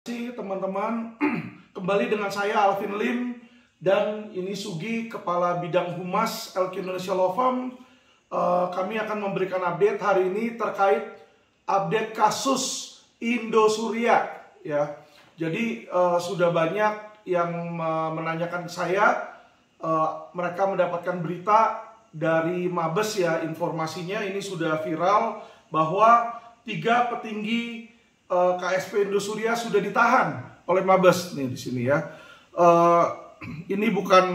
Teman-teman, kembali dengan saya Alvin Lim dan ini Sugi, Kepala Bidang Humas LQ Indonesia Law Firm. Kami akan memberikan update hari ini terkait update kasus Indosuria ya. Jadi sudah banyak yang menanyakan saya, mereka mendapatkan berita dari Mabes ya, informasinya ini sudah viral bahwa 3 petinggi KSP Indosuria sudah ditahan oleh Mabes nih di sini ya. Ini bukan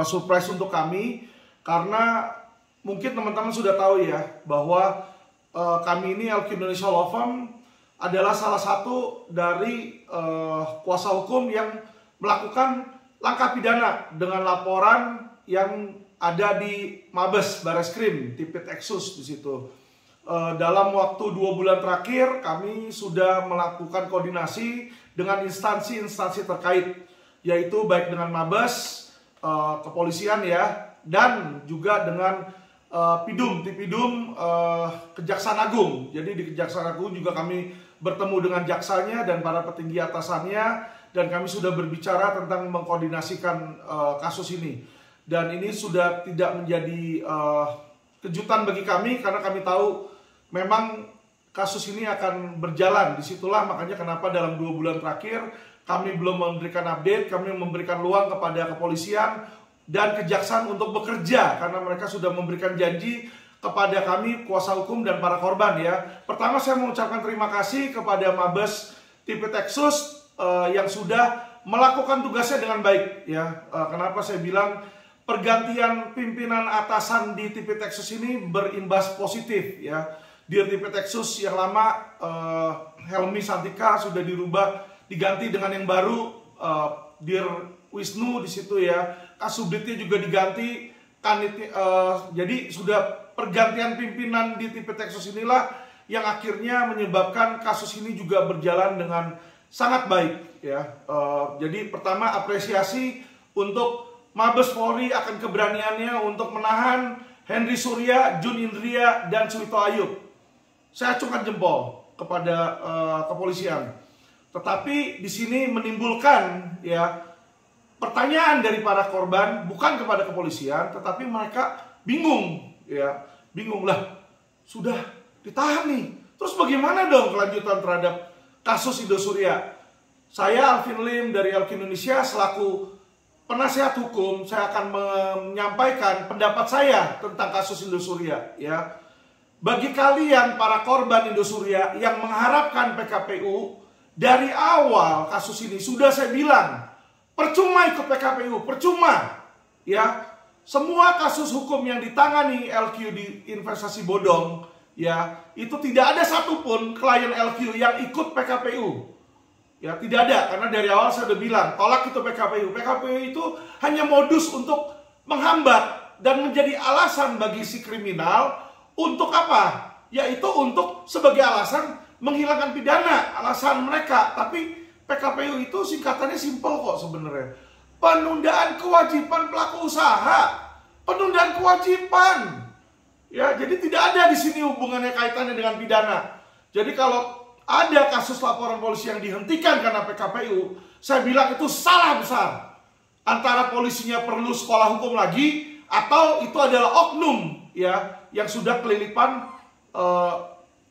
surprise untuk kami karena mungkin teman-teman sudah tahu ya bahwa kami ini LQ Indonesia Law Firm adalah salah satu dari kuasa hukum yang melakukan langkah pidana dengan laporan yang ada di Mabes Bareskrim Tipit Eksus di situ. Dalam waktu 2 bulan terakhir kami sudah melakukan koordinasi dengan instansi-instansi terkait, yaitu baik dengan Mabes, kepolisian ya, dan juga dengan Tipidum, Kejaksaan Agung. Jadi di Kejaksaan Agung juga kami bertemu dengan jaksanya dan para petinggi atasannya, dan kami sudah berbicara tentang mengkoordinasikan kasus ini. Dan ini sudah tidak menjadi kejutan bagi kami karena kami tahu memang kasus ini akan berjalan. Disitulah makanya kenapa dalam 2 bulan terakhir kami belum memberikan update, kami memberikan ruang kepada kepolisian dan kejaksaan untuk bekerja karena mereka sudah memberikan janji kepada kami kuasa hukum dan para korban ya. Pertama saya mengucapkan terima kasih kepada Mabes Tipit Eksus yang sudah melakukan tugasnya dengan baik ya. Kenapa saya bilang pergantian pimpinan atasan di Tipit Eksus ini berimbas positif ya. Di Tipit Eksus yang lama Helmi Santika sudah dirubah, diganti dengan yang baru Dir Wisnu di situ ya. Kasubditnya juga diganti. Jadi sudah pergantian pimpinan di Tipit Eksus inilah yang akhirnya menyebabkan kasus ini juga berjalan dengan sangat baik ya. Jadi pertama apresiasi untuk Mabes Polri akan keberaniannya untuk menahan Henry Surya, Jun Indria, dan Suwito Ayub. Saya acungkan jempol kepada kepolisian. Tetapi di sini menimbulkan ya pertanyaan dari para korban, bukan kepada kepolisian, tetapi mereka bingung ya, bingung lah, sudah ditahan nih. Terus bagaimana dong kelanjutan terhadap kasus Indosuria? Saya Alvin Lim dari LQ Indonesia selaku penasihat hukum, saya akan menyampaikan pendapat saya tentang kasus Indosuria ya. Bagi kalian para korban Indosuria yang mengharapkan PKPU, dari awal kasus ini sudah saya bilang, percuma ikut PKPU, percuma ya. Semua kasus hukum yang ditangani LQ di investasi bodong ya, itu tidak ada satupun klien LQ yang ikut PKPU. Ya, tidak ada, karena dari awal saya sudah bilang, tolak itu PKPU. PKPU itu hanya modus untuk menghambat dan menjadi alasan bagi si kriminal untuk apa? Yaitu untuk sebagai alasan menghilangkan pidana, alasan mereka. Tapi PKPU itu singkatannya simpel kok sebenarnya. Penundaan kewajiban pelaku usaha. Penundaan kewajiban. Ya, jadi tidak ada di sini hubungannya kaitannya dengan pidana. Jadi kalau ada kasus laporan polisi yang dihentikan karena PKPU, saya bilang itu salah besar. Antara polisinya perlu sekolah hukum lagi, atau itu adalah oknum ya yang sudah kelilipan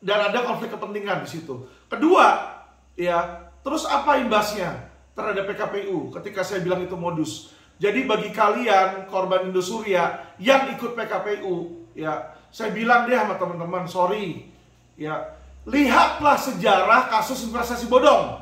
dan ada konflik kepentingan di situ. Kedua, ya, terus apa imbasnya terhadap PKPU ketika saya bilang itu modus? Jadi bagi kalian korban Indosuria yang ikut PKPU, ya, saya bilang deh sama teman-teman, sorry, ya, lihatlah sejarah kasus investasi bodong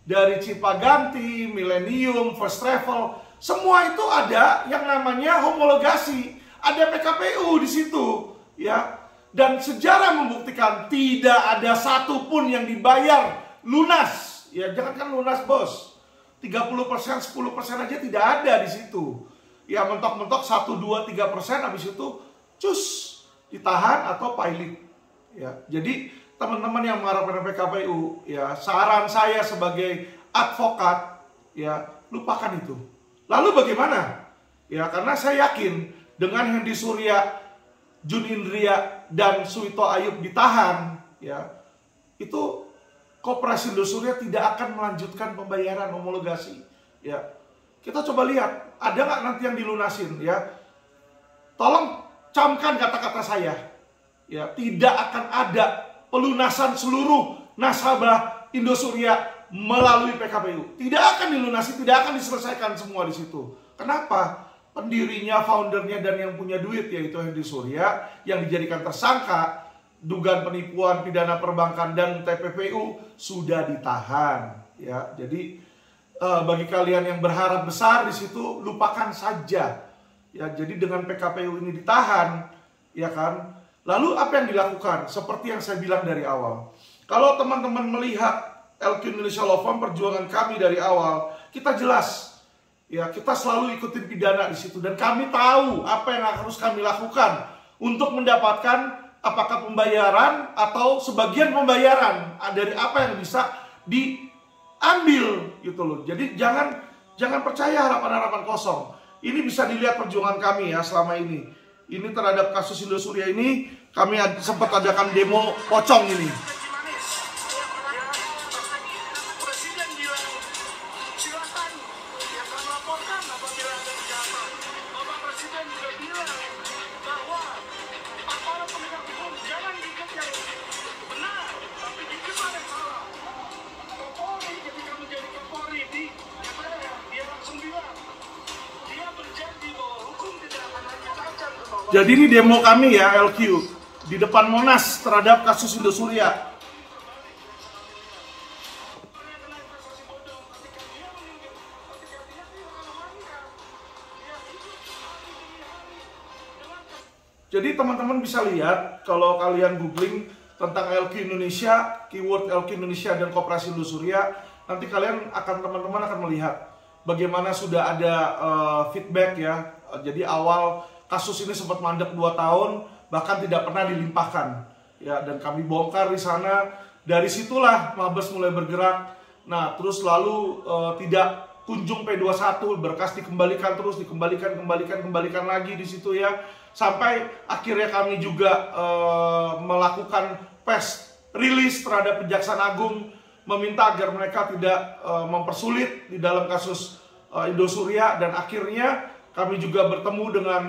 dari Cipaganti, Millennium, First Travel, semua itu ada yang namanya homologasi, ada PKPU di situ, ya. Dan sejarah membuktikan tidak ada satupun yang dibayar lunas, ya, jangankan lunas bos, 30%, 10% aja tidak ada di situ. Ya mentok-mentok 1, 2, 3% habis itu cus ditahan atau pilot. Ya, jadi teman-teman yang mengharapkan PKPU, ya, saran saya sebagai advokat, ya, lupakan itu. Lalu bagaimana? Ya, karena saya yakin dengan Henry Surya, Jun Indria, dan Suwito Ayub ditahan, ya, itu Koperasi Indosuria tidak akan melanjutkan pembayaran homologasi. Ya, kita coba lihat, ada nggak nanti yang dilunasin? Ya, tolong camkan kata-kata saya. Ya, tidak akan ada pelunasan seluruh nasabah Indosuria melalui PKPU. Tidak akan dilunasi, tidak akan diselesaikan semua di situ. Kenapa? Pendirinya, foundernya, dan yang punya duit yaitu Hendy Surya yang dijadikan tersangka dugaan penipuan, pidana perbankan, dan TPPU sudah ditahan. Ya, jadi bagi kalian yang berharap besar di situ, lupakan saja. Ya, jadi dengan PKPU ini ditahan, ya kan? Lalu apa yang dilakukan? Seperti yang saya bilang dari awal. Kalau teman-teman melihat LQ Indonesia Law Firm, perjuangan kami dari awal, kita jelas. Ya, kita selalu ikutin pidana di situ, dan kami tahu apa yang harus kami lakukan untuk mendapatkan apakah pembayaran atau sebagian pembayaran dari apa yang bisa diambil gitu loh. Jadi jangan percaya harapan-harapan kosong. Ini bisa dilihat perjuangan kami ya selama ini. Ini terhadap kasus Indosuria ini kami sempat adakan demo pocong ini. Jadi ini demo kami ya LQ di depan Monas terhadap kasus Indosuria. Jadi teman-teman bisa lihat kalau kalian googling tentang LQ Indonesia, keyword LQ Indonesia dan Koperasi Indosuria, nanti kalian teman-teman akan melihat bagaimana sudah ada feedback ya. Jadi awal kasus ini sempat mandek 2 tahun, bahkan tidak pernah dilimpahkan. Ya, dan kami bongkar di sana. Dari situlah Mabes mulai bergerak. Nah, terus lalu tidak kunjung P21, berkas dikembalikan terus, dikembalikan lagi di situ ya. Sampai akhirnya kami juga melakukan press release terhadap Kejaksaan Agung, meminta agar mereka tidak mempersulit di dalam kasus Indosuria, dan akhirnya kami juga bertemu dengan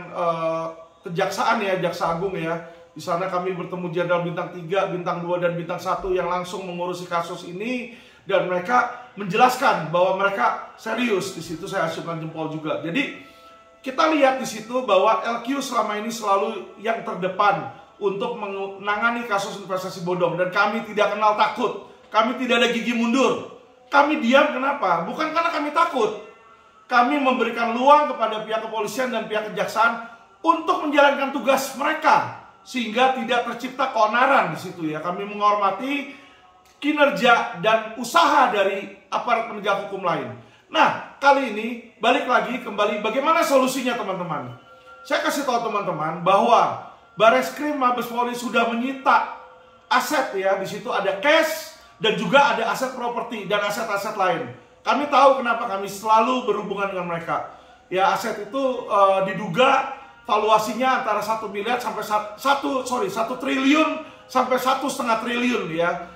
kejaksaan ya, Jaksa Agung ya. Di sana kami bertemu Jenderal Bintang 3, Bintang 2, dan Bintang 1 yang langsung mengurusi kasus ini, dan mereka menjelaskan bahwa mereka serius. Di situ saya acungkan jempol juga. Jadi kita lihat di situ bahwa LQ selama ini selalu yang terdepan untuk menangani kasus investasi bodong, dan kami tidak kenal takut. Kami tidak ada gigi mundur. Kami diam kenapa? Bukan karena kami takut. Kami memberikan ruang kepada pihak kepolisian dan pihak kejaksaan untuk menjalankan tugas mereka, sehingga tidak tercipta keonaran di situ ya. Kami menghormati kinerja dan usaha dari aparat penegak hukum lain. Nah, kali ini balik lagi kembali bagaimana solusinya teman-teman. Saya kasih tahu teman-teman bahwa Bareskrim Mabes Polri sudah menyita aset ya. Di situ ada cash dan juga ada aset properti dan aset-aset lain. Kami tahu kenapa kami selalu berhubungan dengan mereka. Ya, aset itu diduga valuasinya antara 1 miliar sampai 1 triliun sampai 1,5 triliun ya.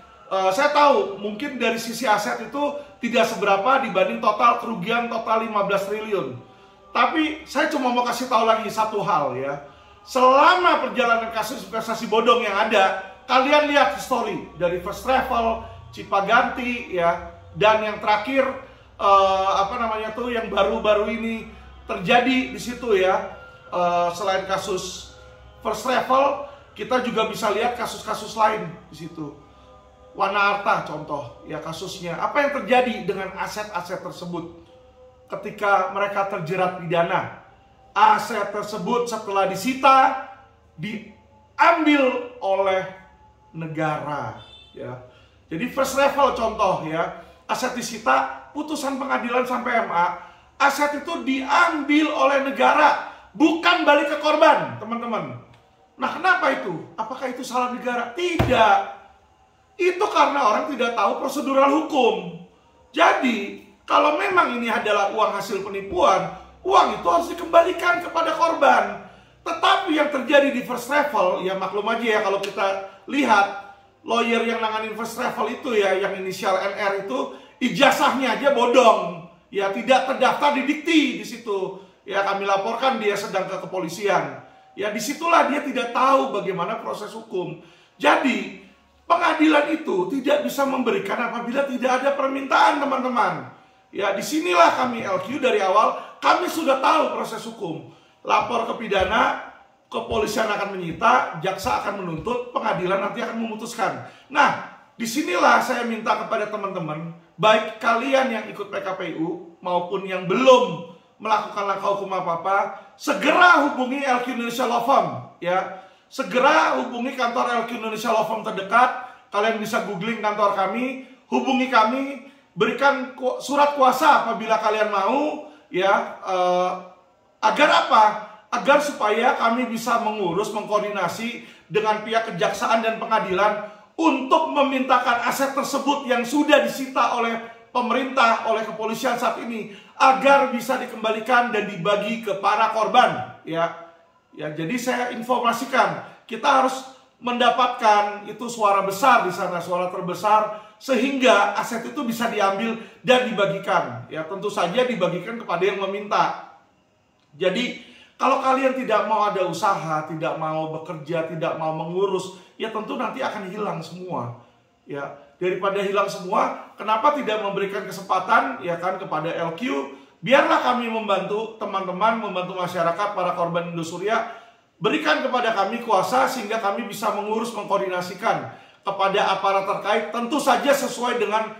Saya tahu mungkin dari sisi aset itu tidak seberapa dibanding total kerugian total 15 triliun. Tapi saya cuma mau kasih tahu lagi satu hal ya. Selama perjalanan kasus investasi bodong yang ada, kalian lihat story dari First Travel, Cipaganti ya, dan yang terakhir yang baru-baru ini terjadi di situ ya. Selain kasus First Travel, kita juga bisa lihat kasus-kasus lain di situ. Wana Arta contoh ya kasusnya. Apa yang terjadi dengan aset-aset tersebut ketika mereka terjerat pidana? Aset tersebut setelah disita diambil oleh negara ya. Jadi First Travel contoh ya, aset disita, putusan pengadilan sampai MA, aset itu diambil oleh negara, bukan balik ke korban, teman-teman. Nah, kenapa itu? Apakah itu salah negara? Tidak. Itu karena orang tidak tahu prosedural hukum. Jadi, kalau memang ini adalah uang hasil penipuan, uang itu harus dikembalikan kepada korban. Tetapi yang terjadi di First Travel, ya maklum aja ya kalau kita lihat, lawyer yang nanganin first travel itu ya, yang inisial NR itu ijazahnya aja bodong, ya tidak terdaftar di Dikti di situ. Ya kami laporkan dia sedang ke kepolisian. Ya disitulah dia tidak tahu bagaimana proses hukum. Jadi pengadilan itu tidak bisa memberikan apabila tidak ada permintaan, teman-teman. Ya disinilah kami LQ dari awal kami sudah tahu proses hukum. Lapor ke pidana, kepolisian akan menyita, jaksa akan menuntut, pengadilan nanti akan memutuskan. Nah, disinilah saya minta kepada teman-teman, baik kalian yang ikut PKPU maupun yang belum melakukan langkah hukum apa-apa, segera hubungi LQ Indonesia Law Firm, ya. Segera hubungi kantor LQ Indonesia Law Firm terdekat. Kalian bisa googling kantor kami, hubungi kami, berikan surat kuasa apabila kalian mau, ya. Agar apa? Agar supaya kami bisa mengurus, mengkoordinasi dengan pihak kejaksaan dan pengadilan untuk memintakan aset tersebut yang sudah disita oleh pemerintah, oleh kepolisian saat ini, agar bisa dikembalikan dan dibagi ke para korban, ya. Ya, jadi saya informasikan, kita harus mendapatkan itu suara besar di sana, suara terbesar, sehingga aset itu bisa diambil dan dibagikan. Ya, tentu saja dibagikan kepada yang meminta. Jadi kalau kalian tidak mau ada usaha, tidak mau bekerja, tidak mau mengurus, ya tentu nanti akan hilang semua. Ya, daripada hilang semua, kenapa tidak memberikan kesempatan ya kan kepada LQ? Biarlah kami membantu teman-teman, membantu masyarakat, para korban Indosuria, berikan kepada kami kuasa sehingga kami bisa mengurus, mengkoordinasikan kepada aparat terkait, tentu saja sesuai dengan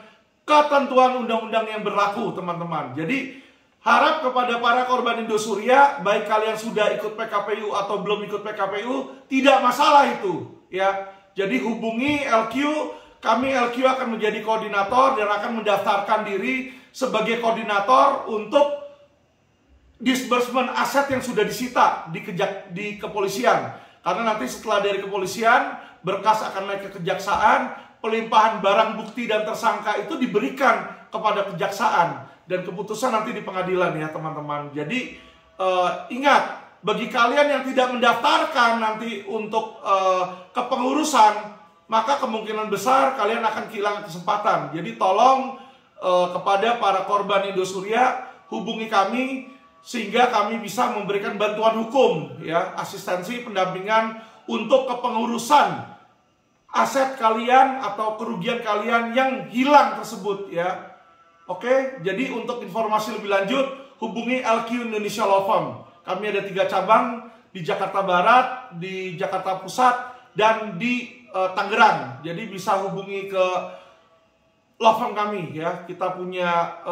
ketentuan undang-undang yang berlaku, teman-teman. Jadi harap kepada para korban Indosuria, baik kalian sudah ikut PKPU atau belum ikut PKPU, tidak masalah itu, ya. Jadi hubungi LQ, kami LQ akan menjadi koordinator dan akan mendaftarkan diri sebagai koordinator untuk disbursement aset yang sudah disita di kepolisian. Karena nanti setelah dari kepolisian, berkas akan naik ke kejaksaan, pelimpahan barang bukti dan tersangka itu diberikan kepada kejaksaan. Dan keputusan nanti di pengadilan ya teman-teman. Jadi ingat, bagi kalian yang tidak mendaftarkan nanti untuk kepengurusan, maka kemungkinan besar kalian akan kehilangan kesempatan. Jadi tolong kepada para korban Indosuria, hubungi kami sehingga kami bisa memberikan bantuan hukum, ya, asistensi pendampingan untuk kepengurusan aset kalian atau kerugian kalian yang hilang tersebut, ya. Oke, jadi untuk informasi lebih lanjut, hubungi LQ Indonesia Law Firm. Kami ada 3 cabang di Jakarta Barat, di Jakarta Pusat, dan di Tangerang. Jadi bisa hubungi ke law firm kami, ya. Kita punya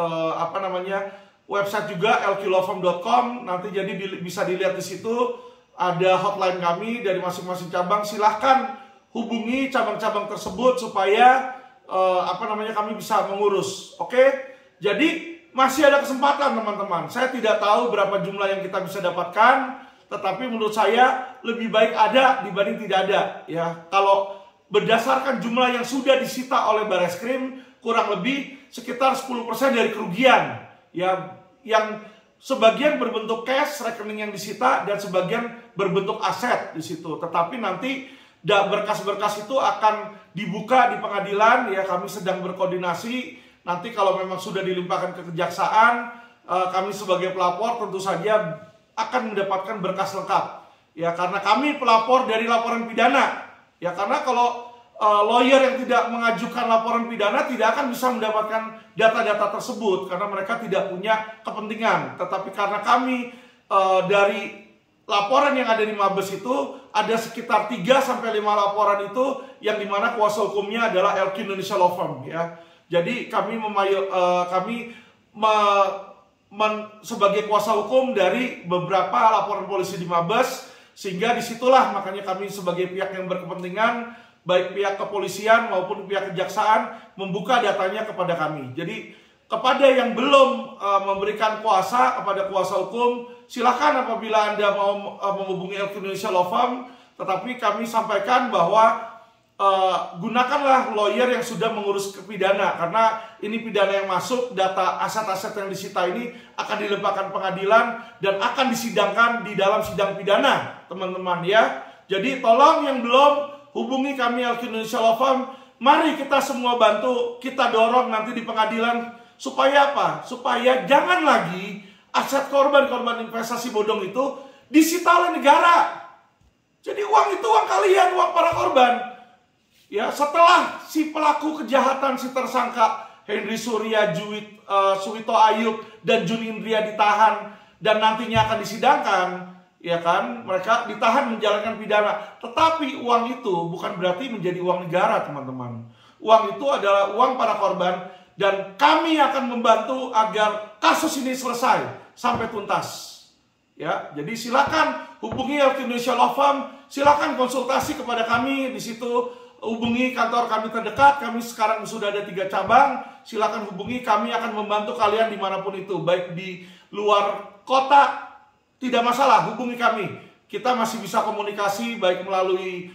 website juga lqlawfirm.com. Nanti jadi bisa dilihat di situ ada hotline kami dari masing-masing cabang. Silahkan hubungi cabang-cabang tersebut supaya kami bisa mengurus. Oke, jadi masih ada kesempatan teman-teman. Saya tidak tahu berapa jumlah yang kita bisa dapatkan, tetapi menurut saya lebih baik ada dibanding tidak ada. Ya, kalau berdasarkan jumlah yang sudah disita oleh Bareskrim, kurang lebih sekitar 10% dari kerugian. Ya, yang sebagian berbentuk cash, rekening yang disita, dan sebagian berbentuk aset di situ. Tetapi nanti berkas-berkas itu akan dibuka di pengadilan, ya. Kami sedang berkoordinasi. Nanti kalau memang sudah dilimpahkan ke kejaksaan, kami sebagai pelapor tentu saja akan mendapatkan berkas lengkap, ya, karena kami pelapor dari laporan pidana, ya. Karena kalau lawyer yang tidak mengajukan laporan pidana tidak akan bisa mendapatkan data-data tersebut karena mereka tidak punya kepentingan. Tetapi karena kami dari laporan yang ada di Mabes itu ada sekitar 3-5 laporan itu yang dimana kuasa hukumnya adalah LQ Indonesia Law Firm, ya. Jadi kami sebagai kuasa hukum dari beberapa laporan polisi di Mabes, sehingga disitulah makanya kami sebagai pihak yang berkepentingan, baik pihak kepolisian maupun pihak kejaksaan, membuka datanya kepada kami. Jadi kepada yang belum memberikan kuasa kepada kuasa hukum, silakan apabila Anda mau menghubungi LQ Indonesia Law Firm, tetapi kami sampaikan bahwa gunakanlah lawyer yang sudah mengurus ke pidana, karena ini pidana yang masuk, data aset-aset yang disita ini akan dilimpahkan pengadilan dan akan disidangkan di dalam sidang pidana, teman-teman, ya. Jadi tolong yang belum hubungi kami LQ Indonesia Law Firm. Mari kita semua bantu, kita dorong nanti di pengadilan. Supaya apa? Supaya jangan lagi aset korban-korban investasi bodong itu disita oleh negara. Jadi uang itu uang kalian, uang para korban. Ya, setelah si pelaku kejahatan, si tersangka Henry Surya, Suwito Ayub, dan Jun Indria ditahan dan nantinya akan disidangkan, ya kan? Mereka ditahan menjalankan pidana. Tetapi uang itu bukan berarti menjadi uang negara, teman-teman. Uang itu adalah uang para korban dan kami akan membantu agar kasus ini selesai sampai tuntas. Ya, jadi silakan hubungi LQ Indonesia Law Firm, silakan konsultasi kepada kami di situ. Hubungi kantor kami terdekat, kami sekarang sudah ada 3 cabang. Silakan hubungi, kami akan membantu kalian dimanapun itu, baik di luar kota, tidak masalah, hubungi kami. Kita masih bisa komunikasi baik melalui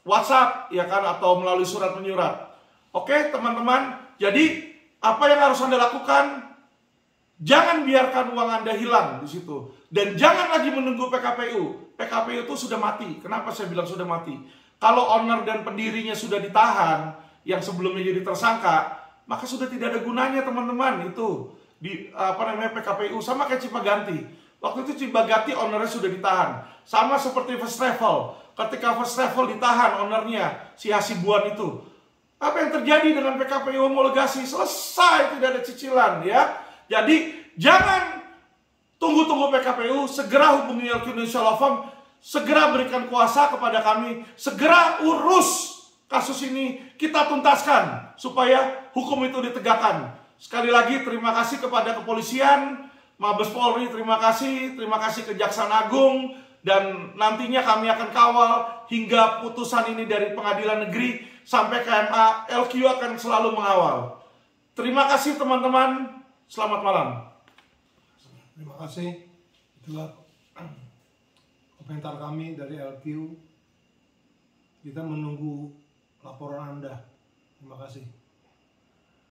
WhatsApp, ya kan, atau melalui surat menyurat. Oke, teman-teman. Jadi apa yang harus Anda lakukan? Jangan biarkan uang Anda hilang di situ. Dan jangan lagi menunggu PKPU. PKPU itu sudah mati. Kenapa saya bilang sudah mati? Kalau owner dan pendirinya sudah ditahan, yang sebelumnya jadi tersangka, maka sudah tidak ada gunanya, teman-teman. Itu di PKPU sama kayak Cipaganti. Waktu itu Cipaganti ownernya sudah ditahan. Sama seperti First Travel. Ketika First Travel ditahan ownernya, si Hasibuan itu, apa yang terjadi dengan PKPU homologasi? Selesai, tidak ada cicilan, ya. Jadi jangan tunggu-tunggu PKPU, segera hubungi LQ Indonesia Law Firm, segera berikan kuasa kepada kami, segera urus kasus ini, kita tuntaskan supaya hukum itu ditegakkan. Sekali lagi terima kasih kepada kepolisian, Mabes Polri, terima kasih Kejaksaan Agung, dan nantinya kami akan kawal hingga putusan ini dari Pengadilan Negeri sampai KMA. LQ akan selalu mengawal. Terima kasih teman-teman. Selamat malam. Terima kasih. Itulah komentar kami dari LQ. Kita menunggu laporan Anda. Terima kasih.